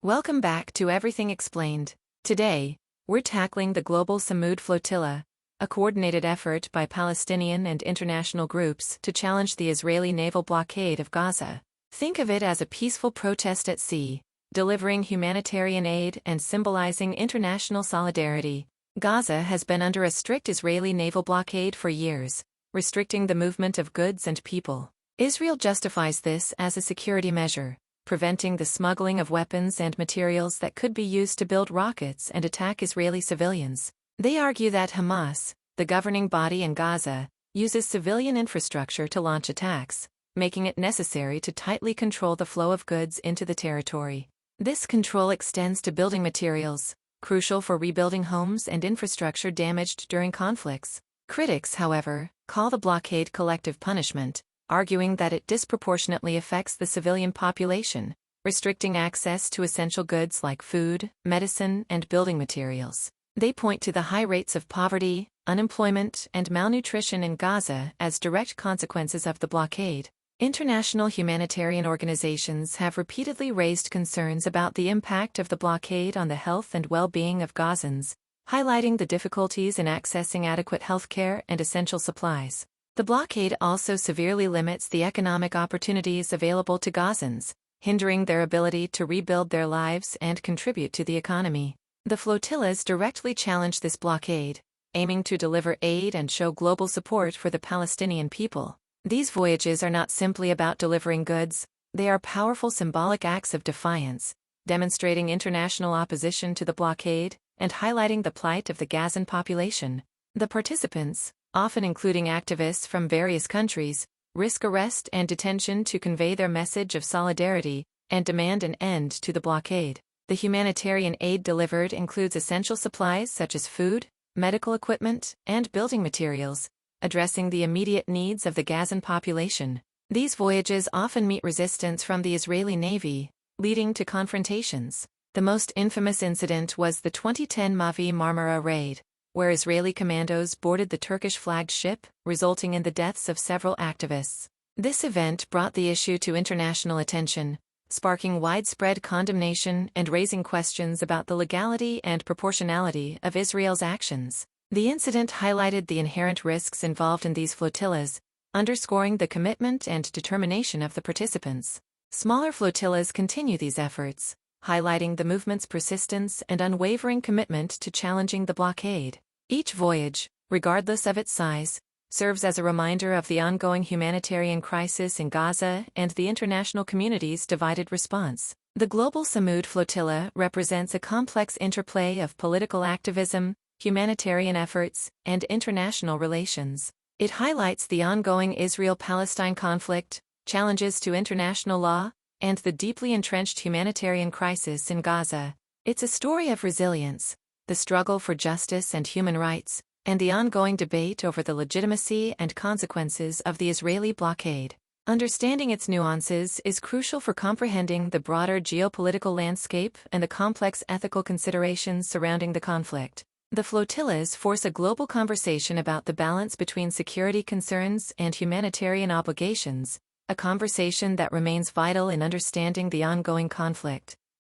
Welcome back to Everything Explained. Today, we're tackling the Global Sumud Flotilla, a coordinated effort by Palestinian and international groups to challenge the Israeli naval blockade of Gaza. Think of it as a peaceful protest at sea, delivering humanitarian aid and symbolizing international solidarity. Gaza has been under a strict Israeli naval blockade for years, restricting the movement of goods and people. Israel justifies this as a security measure, preventing the smuggling of weapons and materials that could be used to build rockets and attack Israeli civilians. They argue that Hamas, the governing body in Gaza, uses civilian infrastructure to launch attacks, making it necessary to tightly control the flow of goods into the territory. This control extends to building materials, crucial for rebuilding homes and infrastructure damaged during conflicts. Critics, however, call the blockade collective punishment, arguing that it disproportionately affects the civilian population, restricting access to essential goods like food, medicine, and building materials. They point to the high rates of poverty, unemployment, and malnutrition in Gaza as direct consequences of the blockade. International humanitarian organizations have repeatedly raised concerns about the impact of the blockade on the health and well-being of Gazans, highlighting the difficulties in accessing adequate healthcare and essential supplies. The blockade also severely limits the economic opportunities available to Gazans, hindering their ability to rebuild their lives and contribute to the economy. The flotillas directly challenge this blockade, aiming to deliver aid and show global support for the Palestinian people. These voyages are not simply about delivering goods, they are powerful symbolic acts of defiance, demonstrating international opposition to the blockade and highlighting the plight of the Gazan population. The participants, often including activists from various countries, risk arrest and detention to convey their message of solidarity and demand an end to the blockade. The humanitarian aid delivered includes essential supplies such as food, medical equipment, and building materials, addressing the immediate needs of the Gazan population. These voyages often meet resistance from the Israeli Navy, leading to confrontations. The most infamous incident was the 2010 Mavi Marmara raid, where Israeli commandos boarded the Turkish-flagged ship, resulting in the deaths of several activists. This event brought the issue to international attention, sparking widespread condemnation and raising questions about the legality and proportionality of Israel's actions. The incident highlighted the inherent risks involved in these flotillas, underscoring the commitment and determination of the participants. Smaller flotillas continue these efforts, highlighting the movement's persistence and unwavering commitment to challenging the blockade. Each voyage, regardless of its size, serves as a reminder of the ongoing humanitarian crisis in Gaza and the international community's divided response. The Global Sumud Flotilla represents a complex interplay of political activism, humanitarian efforts, and international relations. It highlights the ongoing Israel-Palestine conflict, challenges to international law, and the deeply entrenched humanitarian crisis in Gaza. It's a story of resilience, the struggle for justice and human rights, and the ongoing debate over the legitimacy and consequences of the Israeli blockade. Understanding its nuances is crucial for comprehending the broader geopolitical landscape and the complex ethical considerations surrounding the conflict. The flotillas force a global conversation about the balance between security concerns and humanitarian obligations, a conversation that remains vital in understanding the ongoing conflict.